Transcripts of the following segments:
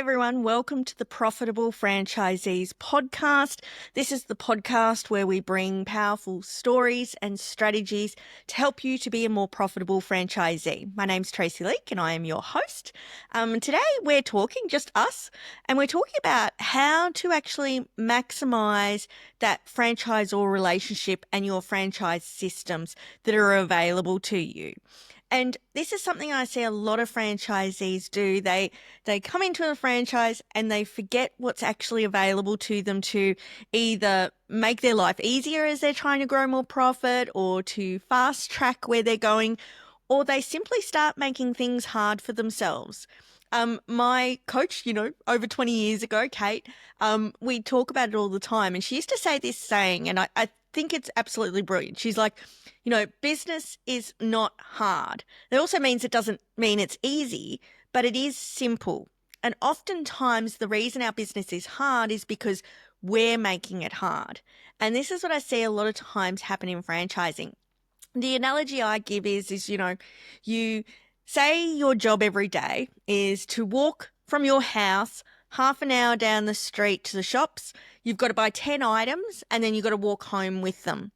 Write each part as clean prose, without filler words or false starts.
everyone, welcome to the Profitable Franchisees podcast. This is the podcast where we bring powerful stories and strategies to help you to be a more profitable franchisee. My name's Tracey Leak and I am your host. Today we're talking, just us, and we're talking about how to actually maximize that franchisor relationship and your franchise systems that are available to you. And this is something I see a lot of franchisees do. They come into a franchise and they forget what's actually available to them to either make their life easier as they're trying to grow more profit or to fast track where they're going, or they simply start making things hard for themselves. My coach, over 20 years ago, Kate, we talk about it all the time. And she used to say this saying, and I think it's absolutely brilliant. She's like, business is not hard. That also means it doesn't mean it's easy, but it is simple. And oftentimes the reason our business is hard is because we're making it hard. And this is what I see a lot of times happen in franchising. The analogy I give is you say your job every day is to walk from your house half an hour down the street to the shops. You've got to buy 10 items and then you've got to walk home with them.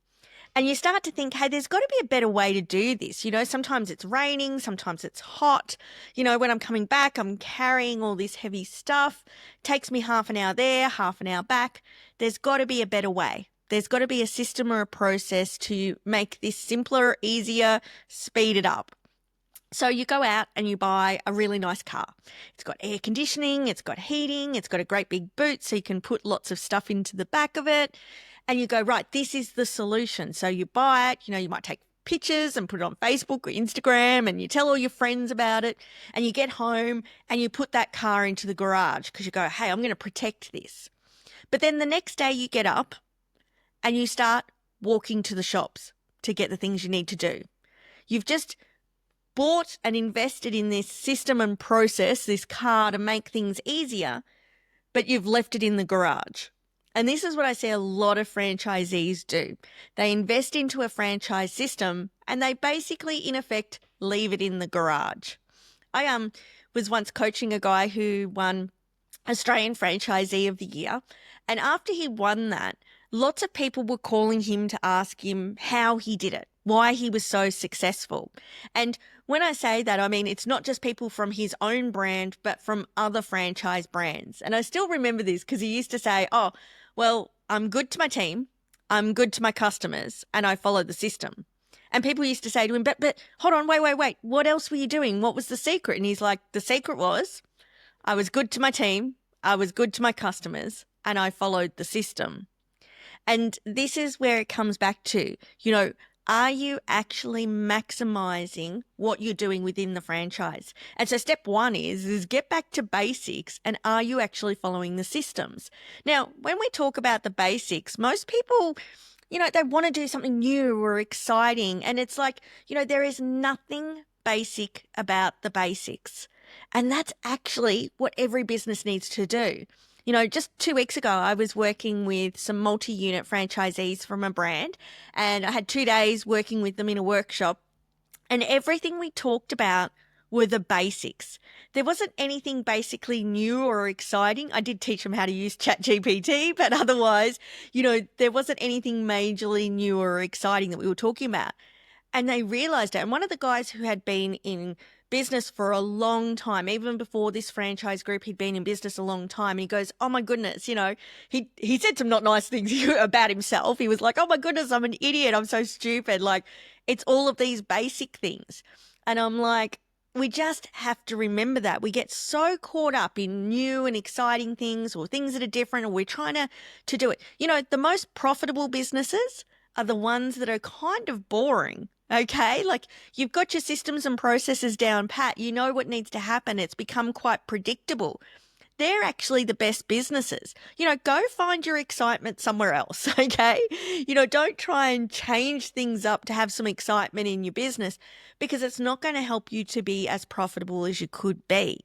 And you start to think, hey, there's got to be a better way to do this. Sometimes it's raining, sometimes it's hot. When I'm coming back, I'm carrying all this heavy stuff. It takes me half an hour there, half an hour back. There's got to be a better way. There's got to be a system or a process to make this simpler, easier, speed it up. So you go out and you buy a really nice car. It's got air conditioning, it's got heating, it's got a great big boot so you can put lots of stuff into the back of it. And you go, right, this is the solution. So you buy it, you might take pictures and put it on Facebook or Instagram and you tell all your friends about it and you get home and you put that car into the garage because you go, hey, I'm going to protect this. But then the next day you get up and you start walking to the shops to get the things you need to do. You've just bought and invested in this system and process, this car to make things easier, but you've left it in the garage. And this is what I see a lot of franchisees do. They invest into a franchise system and they basically, in effect, leave it in the garage. I was once coaching a guy who won Australian Franchisee of the Year. And after he won that, lots of people were calling him to ask him how he did it, why he was so successful. And when I say that, I mean, it's not just people from his own brand, but from other franchise brands. And I still remember this because he used to say, oh, well, I'm good to my team, I'm good to my customers, and I follow the system. And people used to say to him, but hold on, wait, what else were you doing? What was the secret? And he's like, the secret was I was good to my team, I was good to my customers, and I followed the system. And this is where it comes back to, are you actually maximizing what you're doing within the franchise? And so step one is get back to basics and are you actually following the systems? Now, when we talk about the basics, most people, they want to do something new or exciting. And it's like, there is nothing basic about the basics. And that's actually what every business needs to do. Just 2 weeks ago, I was working with some multi-unit franchisees from a brand and I had 2 days working with them in a workshop and everything we talked about were the basics. There wasn't anything basically new or exciting. I did teach them how to use ChatGPT, but otherwise, there wasn't anything majorly new or exciting that we were talking about. And they realized it. And one of the guys who had been in business for a long time, even before this franchise group, he'd been in business a long time. And he goes, oh my goodness, he said some not nice things about himself. He was like, oh my goodness, I'm an idiot. I'm so stupid. Like, it's all of these basic things. And I'm like, we just have to remember that. We get so caught up in new and exciting things or things that are different, or we're trying to do it. The most profitable businesses are the ones that are kind of boring. Okay, like you've got your systems and processes down pat. You know what needs to happen. It's become quite predictable. They're actually the best businesses. Go find your excitement somewhere else, okay? Don't try and change things up to have some excitement in your business because it's not going to help you to be as profitable as you could be.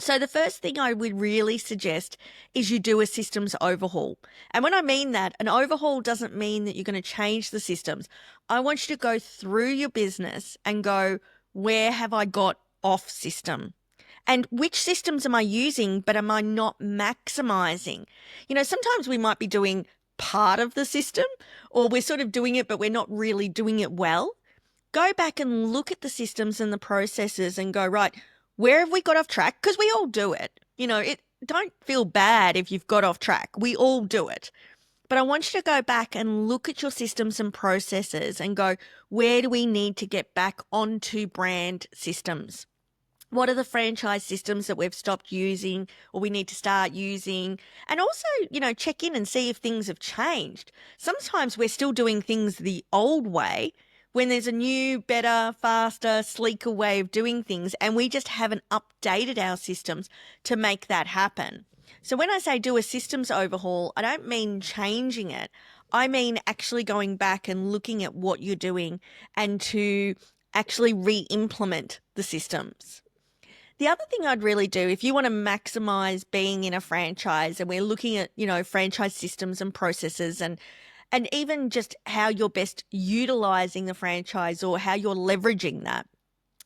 So the first thing I would really suggest is you do a systems overhaul. And when I mean that, an overhaul doesn't mean that you're going to change the systems. I want you to go through your business and go, where have I got off system? And which systems am I using, but am I not maximizing? Sometimes we might be doing part of the system, or we're sort of doing it, but we're not really doing it well. Go back and look at the systems and the processes and go, right, where have we got off track? Because we all do it. Don't feel bad if you've got off track. We all do it. But I want you to go back and look at your systems and processes and go, where do we need to get back onto brand systems? What are the franchise systems that we've stopped using or we need to start using? And also, check in and see if things have changed. Sometimes we're still doing things the old way when there's a new, better, faster, sleeker way of doing things, and we just haven't updated our systems to make that happen. So when I say do a systems overhaul, I don't mean changing it. I mean actually going back and looking at what you're doing and to actually re-implement the systems. The other thing I'd really do, if you want to maximize being in a franchise, and we're looking at, franchise systems and processes and even just how you're best utilizing the franchise or how you're leveraging that.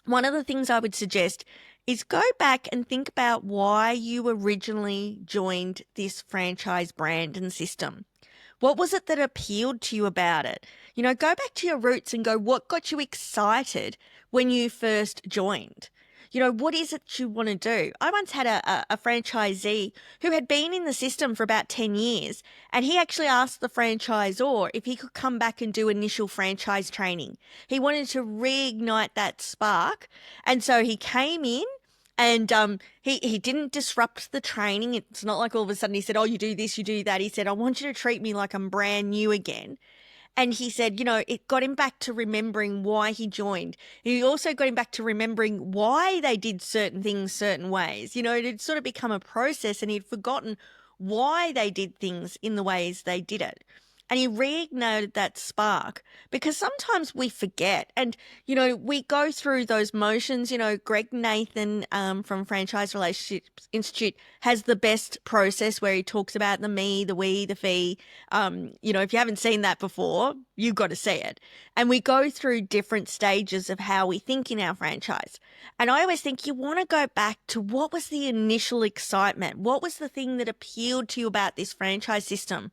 One of the things I would suggest is go back and think about why you originally joined this franchise brand and system. What was it that appealed to you about it? Go back to your roots and go, what got you excited when you first joined? What is it you want to do? I once had a franchisee who had been in the system for about 10 years, and he actually asked the franchisor if he could come back and do initial franchise training. He wanted to reignite that spark. And so he came in and he didn't disrupt the training. It's not like all of a sudden he said, oh, you do this, you do that. He said, I want you to treat me like I'm brand new again. And he said, it got him back to remembering why he joined. He also got him back to remembering why they did certain things certain ways. It had sort of become a process and he'd forgotten why they did things in the ways they did it. And he reignited that spark, because sometimes we forget and, we go through those motions. Greg Nathan from Franchise Relationships Institute has the best process where he talks about the me, the we, the fee. If you haven't seen that before, you've got to see it. And we go through different stages of how we think in our franchise. And I always think you want to go back to what was the initial excitement? What was the thing that appealed to you about this franchise system?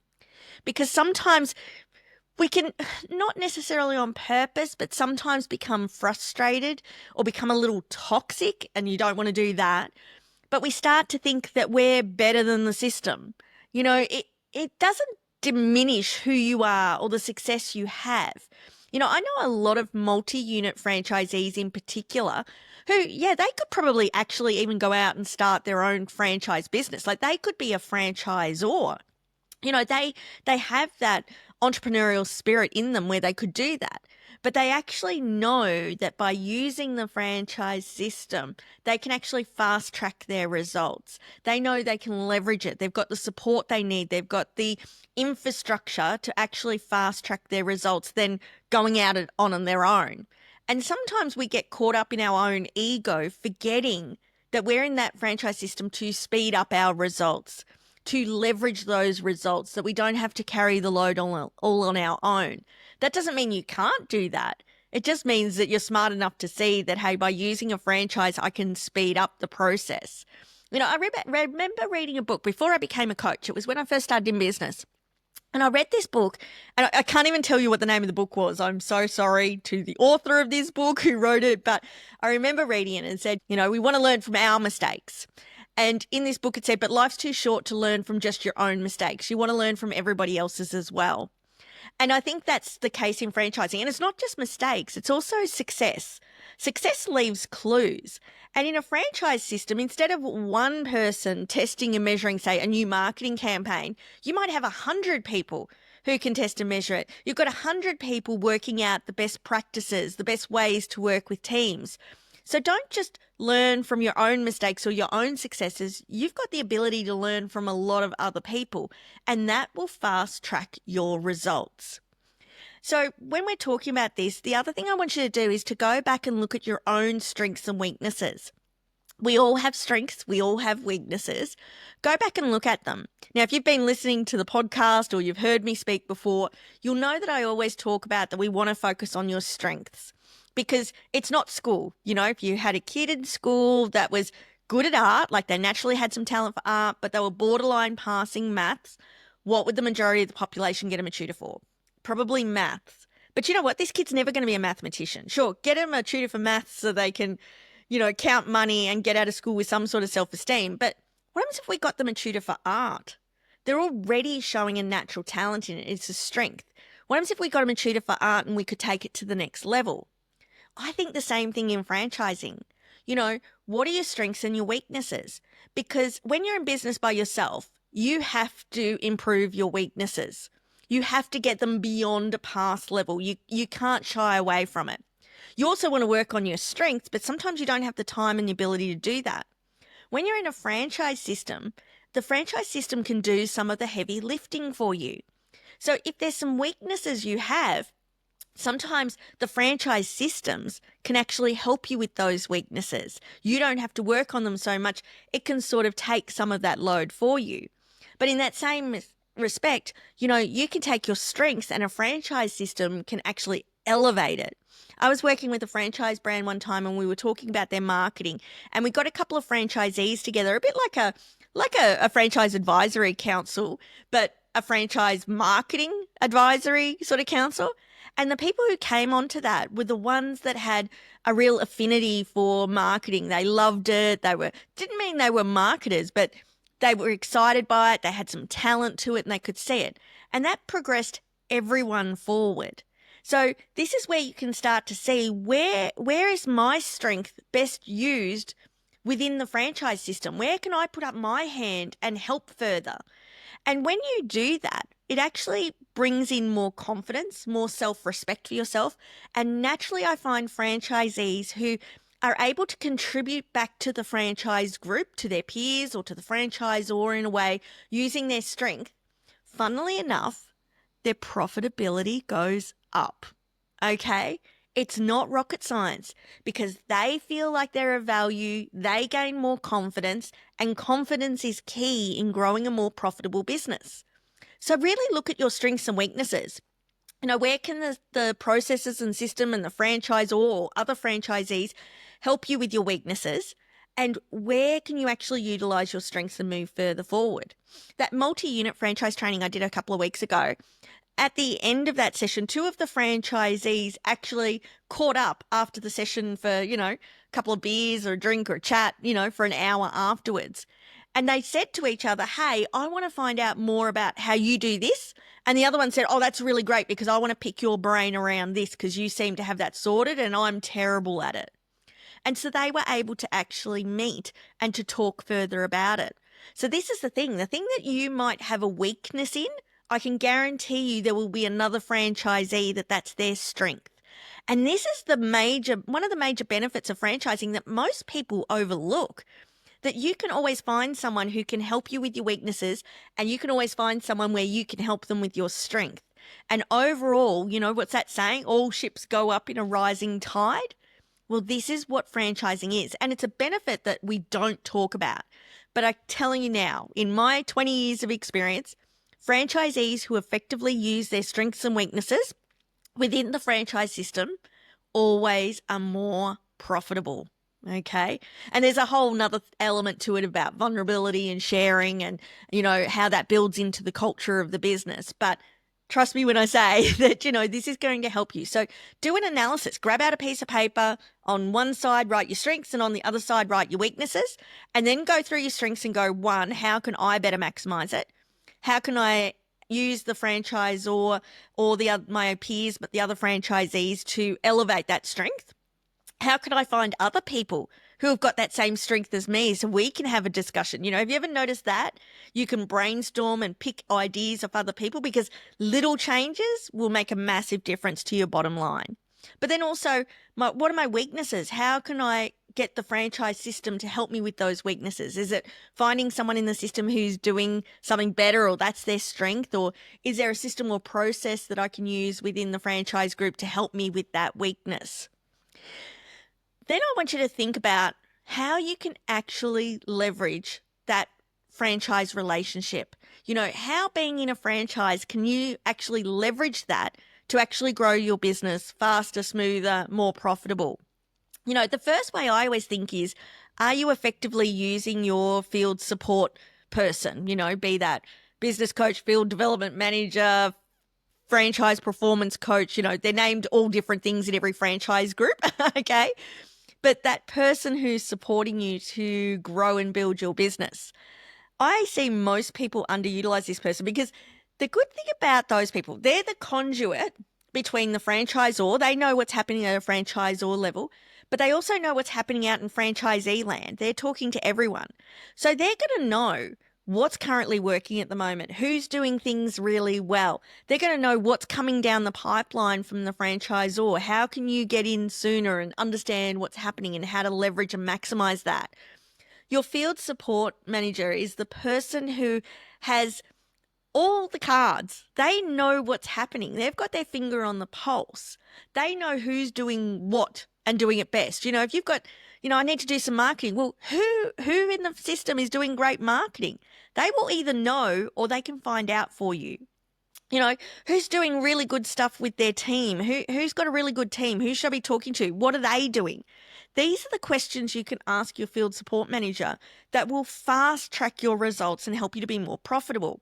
Because sometimes we can, not necessarily on purpose, but sometimes become frustrated or become a little toxic, and you don't want to do that. But we start to think that we're better than the system. It doesn't diminish who you are or the success you have. I know a lot of multi-unit franchisees in particular who, they could probably actually even go out and start their own franchise business. Like they could be a franchisor. They have that entrepreneurial spirit in them where they could do that. But they actually know that by using the franchise system, they can actually fast track their results. They know they can leverage it. They've got the support they need. They've got the infrastructure to actually fast track their results than going out on their own. And sometimes we get caught up in our own ego, forgetting that we're in that franchise system to speed up our results, to leverage those results, that we don't have to carry the load all on our own. That doesn't mean you can't do that. It just means that you're smart enough to see that, hey, by using a franchise, I can speed up the process. I remember reading a book before I became a coach. It was when I first started in business. And I read this book, and I can't even tell you what the name of the book was. I'm so sorry to the author of this book who wrote it, but I remember reading it and said, we want to learn from our mistakes. And in this book, it said, but life's too short to learn from just your own mistakes. You want to learn from everybody else's as well. And I think that's the case in franchising. And it's not just mistakes, it's also success. Success leaves clues. And in a franchise system, instead of one person testing and measuring, say, a new marketing campaign, you might have 100 people who can test and measure it. You've got 100 people working out the best practices, the best ways to work with teams. So don't just learn from your own mistakes or your own successes. You've got the ability to learn from a lot of other people, and that will fast track your results. So when we're talking about this, the other thing I want you to do is to go back and look at your own strengths and weaknesses. We all have strengths. We all have weaknesses. Go back and look at them. Now, if you've been listening to the podcast or you've heard me speak before, you'll know that I always talk about that we want to focus on your strengths, because it's not school. If you had a kid in school that was good at art, like they naturally had some talent for art, but they were borderline passing maths, what would the majority of the population get them a tutor for? Probably maths. But you know what? This kid's never going to be a mathematician. Sure, get him a tutor for maths so they can, count money and get out of school with some sort of self-esteem. But what happens if we got them a tutor for art? They're already showing a natural talent in it. It's a strength. What happens if we got them a tutor for art and we could take it to the next level? I think the same thing in franchising. What are your strengths and your weaknesses? Because when you're in business by yourself, you have to improve your weaknesses. You have to get them beyond a past level. You can't shy away from it. You also want to work on your strengths, but sometimes you don't have the time and the ability to do that. When you're in a franchise system, the franchise system can do some of the heavy lifting for you. So if there's some weaknesses you have, sometimes the franchise systems can actually help you with those weaknesses. You don't have to work on them so much. It can sort of take some of that load for you. But in that same respect, you can take your strengths and a franchise system can actually elevate it. I was working with a franchise brand one time and we were talking about their marketing, and we got a couple of franchisees together, a bit like a franchise advisory council, but a franchise marketing advisory sort of council. And the people who came onto that were the ones that had a real affinity for marketing. They loved it. Didn't mean they were marketers, but they were excited by it. They had some talent to it and they could see it. And that progressed everyone forward. So this is where you can start to see where is my strength best used within the franchise system? Where can I put up my hand and help further? And when you do that, it actually brings in more confidence, more self-respect for yourself. And naturally, I find franchisees who are able to contribute back to the franchise group, to their peers or to the franchisor in a way, using their strength, funnily enough, their profitability goes up. Okay? It's not rocket science because they feel like they're of value, they gain more confidence, and confidence is key in growing a more profitable business. So really look at your strengths and weaknesses. Where can the processes and system and the franchisor or other franchisees help you with your weaknesses? And where can you actually utilize your strengths and move further forward? That multi-unit franchise training I did a couple of weeks ago, at the end of that session, 2 of the franchisees actually caught up after the session for, a couple of beers or a drink or a chat, for an hour afterwards. And they said to each other, hey, I want to find out more about how you do this. And the other one said, oh, that's really great because I want to pick your brain around this because you seem to have that sorted and I'm terrible at it. And so they were able to actually meet and to talk further about it. So this is the thing that you might have a weakness in, I can guarantee you there will be another franchisee that's their strength. And this is one of the major benefits of franchising that most people overlook, that you can always find someone who can help you with your weaknesses and you can always find someone where you can help them with your strength. And overall, what's that saying? All ships go up in a rising tide. Well, this is what franchising is. And it's a benefit that we don't talk about. But I'm telling you now, in my 20 years of experience, franchisees who effectively use their strengths and weaknesses within the franchise system always are more profitable. Okay. And there's a whole nother element to it about vulnerability and sharing and, how that builds into the culture of the business. But trust me when I say that, this is going to help you. So do an analysis, grab out a piece of paper. On one side, write your strengths, and on the other side, write your weaknesses, and then go through your strengths and go, 1, how can I better maximize it? How can I use the franchisor or my peers, but the other franchisees to elevate that strength? How can I find other people who have got that same strength as me so we can have a discussion? Have you ever noticed that? You can brainstorm and pick ideas of other people because little changes will make a massive difference to your bottom line. But then also, what are my weaknesses? How can I get the franchise system to help me with those weaknesses? Is it finding someone in the system who's doing something better or that's their strength? Or is there a system or process that I can use within the franchise group to help me with that weakness? Then I want you to think about how you can actually leverage that franchise relationship. How being in a franchise, can you actually leverage that to actually grow your business faster, smoother, more profitable? The first way I always think is Are you effectively using your field support person, be that business coach, field development manager, franchise performance coach, they're named all different things in every franchise group, okay? But that person who's supporting you to grow and build your business. I see most people underutilize this person because the good thing about those people, they're the conduit between the franchisor. They know what's happening at a franchisor level, but they also know what's happening out in franchisee land. They're talking to everyone. So they're going to know what's currently working at the moment, who's doing things really well. They're going to know what's coming down the pipeline from the franchisor. How can you get in sooner and understand what's happening and how to leverage and maximize that? Your field support manager is the person who has all the cards. They know what's happening. They've got their finger on the pulse. They know who's doing what and doing it best. If you've got, I need to do some marketing. Well, who in the system is doing great marketing? They will either know or they can find out for you. Who's doing really good stuff with their team? Who's got a really good team? Who should I be talking to? What are they doing? These are the questions you can ask your field support manager that will fast track your results and help you to be more profitable.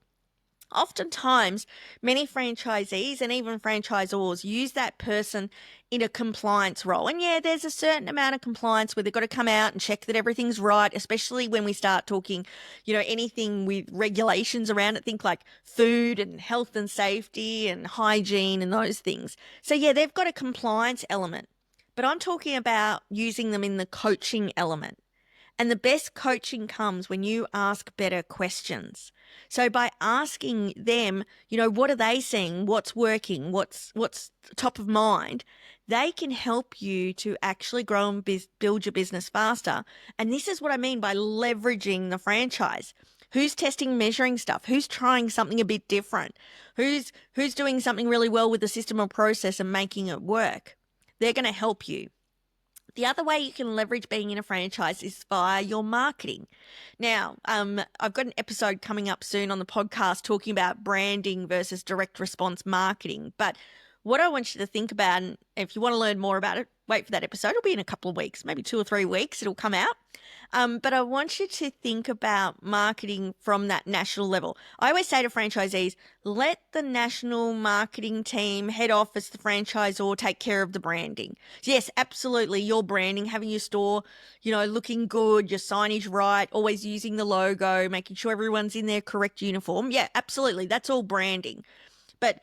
Oftentimes, many franchisees and even franchisors use that person in a compliance role. And yeah, there's a certain amount of compliance where they've got to come out and check that everything's right, especially when we start talking, anything with regulations around it, think like food and health and safety and hygiene and those things. So yeah, they've got a compliance element, but I'm talking about using them in the coaching element. And the best coaching comes when you ask better questions. So by asking them, what are they seeing? What's working? What's top of mind? They can help you to actually grow and build your business faster. And this is what I mean by leveraging the franchise. Who's testing, measuring stuff? Who's trying something a bit different? Who's doing something really well with the system or process and making it work? They're going to help you. The other way you can leverage being in a franchise is via your marketing. Now, I've got an episode coming up soon on the podcast talking about branding versus direct response marketing. But what I want you to think about, and if you want to learn more about it, wait for that episode. It'll be in a couple of weeks, maybe 2 or 3 weeks. It'll come out. But I want you to think about marketing from that national level. I always say to franchisees, let the national marketing team, head office, the franchisor take care of the branding. Yes, absolutely. Your branding, having your store, looking good, your signage right, always using the logo, making sure everyone's in their correct uniform. Yeah, absolutely. That's all branding. But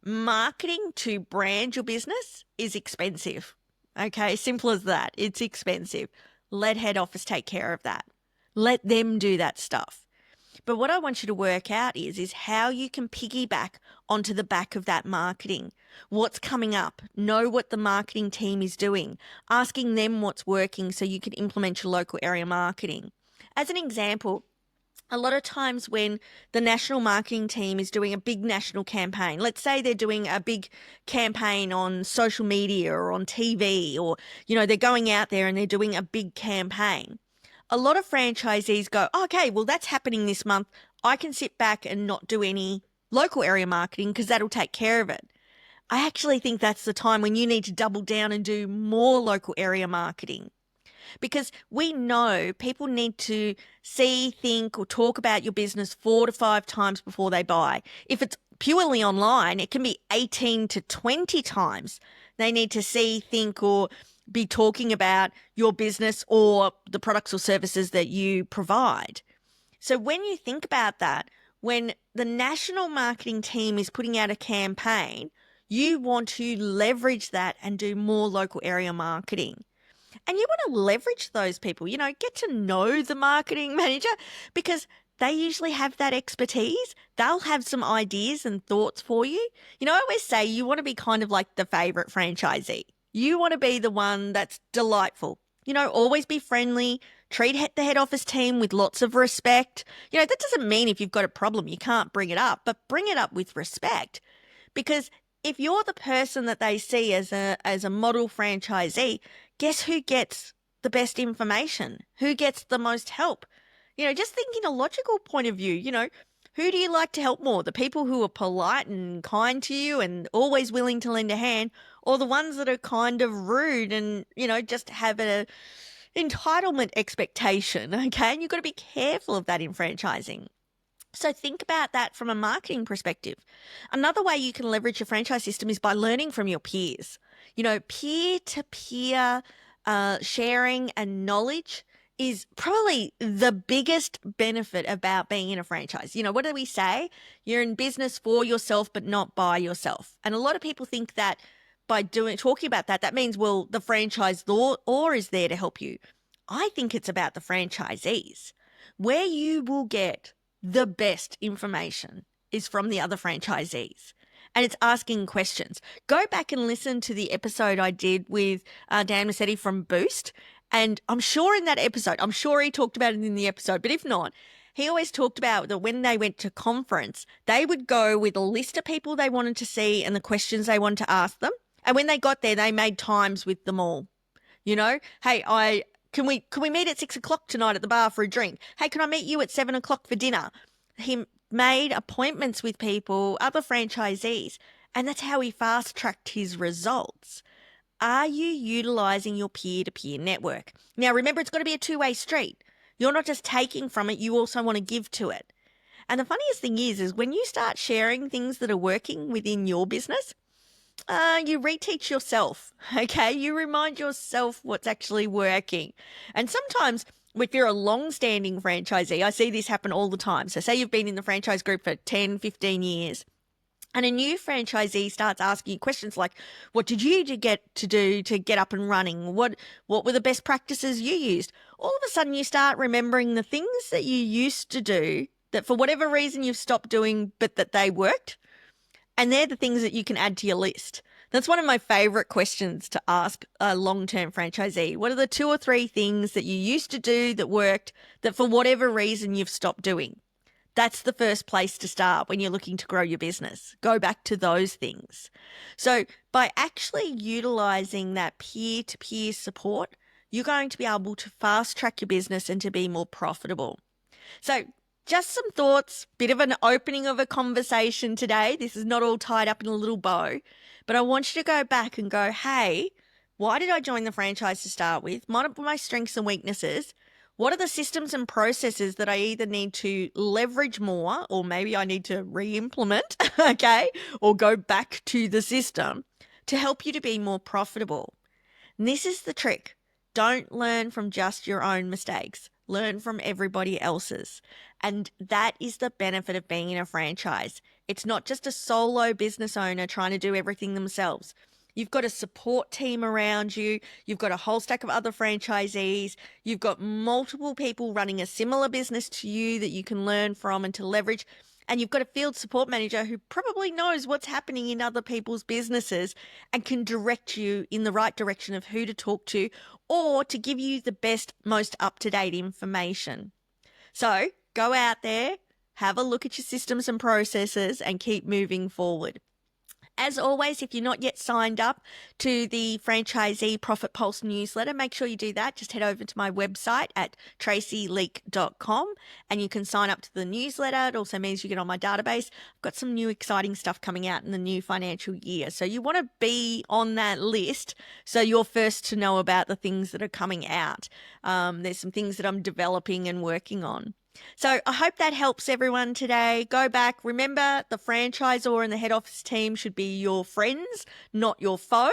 marketing to brand your business is expensive. Okay, simple as that. It's expensive. Let head office take care of that. Let them do that stuff. But what I want you to work out is how you can piggyback onto the back of that marketing. What's coming up? Know what the marketing team is doing. Asking them what's working so you can implement your local area marketing. As an example, a lot of times when the national marketing team is doing a big national campaign, let's say they're doing a big campaign on social media or on TV, or, they're going out there and they're doing a big campaign. A lot of franchisees go, okay, well, that's happening this month. I can sit back and not do any local area marketing because that'll take care of it. I actually think that's the time when you need to double down and do more local area marketing. Because we know people need to see, think, or talk about your business 4 to 5 times before they buy. If it's purely online, it can be 18 to 20 times they need to see, think, or be talking about your business or the products or services that you provide. So when you think about that, when the national marketing team is putting out a campaign, you want to leverage that and do more local area marketing. And you want to leverage those people, get to know the marketing manager because they usually have that expertise. They'll have some ideas and thoughts for you. I always say you want to be kind of like the favorite franchisee. You want to be the one that's delightful. Always be friendly, treat the head office team with lots of respect. That doesn't mean if you've got a problem, you can't bring it up, but bring it up with respect. Because if you're the person that they see as a model franchisee, guess who gets the best information? Who gets the most help? Just thinking a logical point of view, who do you like to help more? The people who are polite and kind to you and always willing to lend a hand, or the ones that are kind of rude and, just have entitlement expectation, okay? And you've got to be careful of that in franchising. So think about that from a marketing perspective. Another way you can leverage your franchise system is by learning from your peers. You know, peer-to-peer sharing and knowledge is probably the biggest benefit about being in a franchise. You know, what do we say? You're in business for yourself, but not by yourself. And a lot of people think that by talking about that, that means, well, the franchisor is there to help you. I think it's about the franchisees. Where you will get the best information is from the other franchisees. And it's asking questions. Go back and listen to the episode I did with Dan Massetti from Boost. And I'm sure in that episode, I'm sure he talked about it in the episode, but if not, he always talked about that when they went to conference, they would go with a list of people they wanted to see and the questions they wanted to ask them. And when they got there, they made times with them all. You know, hey, can we meet at 6 o'clock tonight at the bar for a drink? Hey, can I meet you at 7 o'clock for dinner? He made appointments with people, other franchisees, and that's how he fast-tracked his results. Are you utilizing your peer-to-peer network? Now, remember, it's got to be a two-way street. You're not just taking from it, you also want to give to it. And the funniest thing is when you start sharing things that are working within your business, you reteach yourself, okay? You remind yourself what's actually working. And sometimes if you're a long-standing franchisee, I see this happen all the time. So say you've been in the franchise group for 10, 15 years, and a new franchisee starts asking you questions like, what did you get to do to get up and running? What were the best practices you used? All of a sudden you start remembering the things that you used to do that for whatever reason you've stopped doing, but that they worked. And they're the things that you can add to your list. That's one of my favorite questions to ask a long-term franchisee. What are the 2 or 3 things that you used to do that worked that for whatever reason you've stopped doing? That's the first place to start when you're looking to grow your business. Go back to those things. So by actually utilizing that peer-to-peer support, you're going to be able to fast track your business and to be more profitable. So just some thoughts, bit of an opening of a conversation today. This is not all tied up in a little bow, but I want you to go back and go, hey, why did I join the franchise to start with? What are my strengths and weaknesses? What are the systems and processes that I either need to leverage more or maybe I need to re-implement, okay, or go back to the system to help you to be more profitable? And this is the trick. Don't learn from just your own mistakes. Learn from everybody else's. And that is the benefit of being in a franchise. It's not just a solo business owner trying to do everything themselves. You've got a support team around you. You've got a whole stack of other franchisees. You've got multiple people running a similar business to you that you can learn from and to leverage. And you've got a field support manager who probably knows what's happening in other people's businesses and can direct you in the right direction of who to talk to or to give you the best, most up-to-date information. So go out there, have a look at your systems and processes and keep moving forward. As always, if you're not yet signed up to the Franchisee Profit Pulse newsletter, make sure you do that. Just head over to my website at traceyleak.com and you can sign up to the newsletter. It also means you get on my database. I've got some new exciting stuff coming out in the new financial year. So you want to be on that list so you're first to know about the things that are coming out. There's some things that I'm developing and working on. So I hope that helps everyone today. Go back. Remember, the franchisor and the head office team should be your friends, not your foe,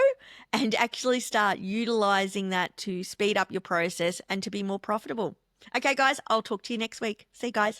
and actually start utilizing that to speed up your process and to be more profitable. Okay, guys, I'll talk to you next week. See you guys.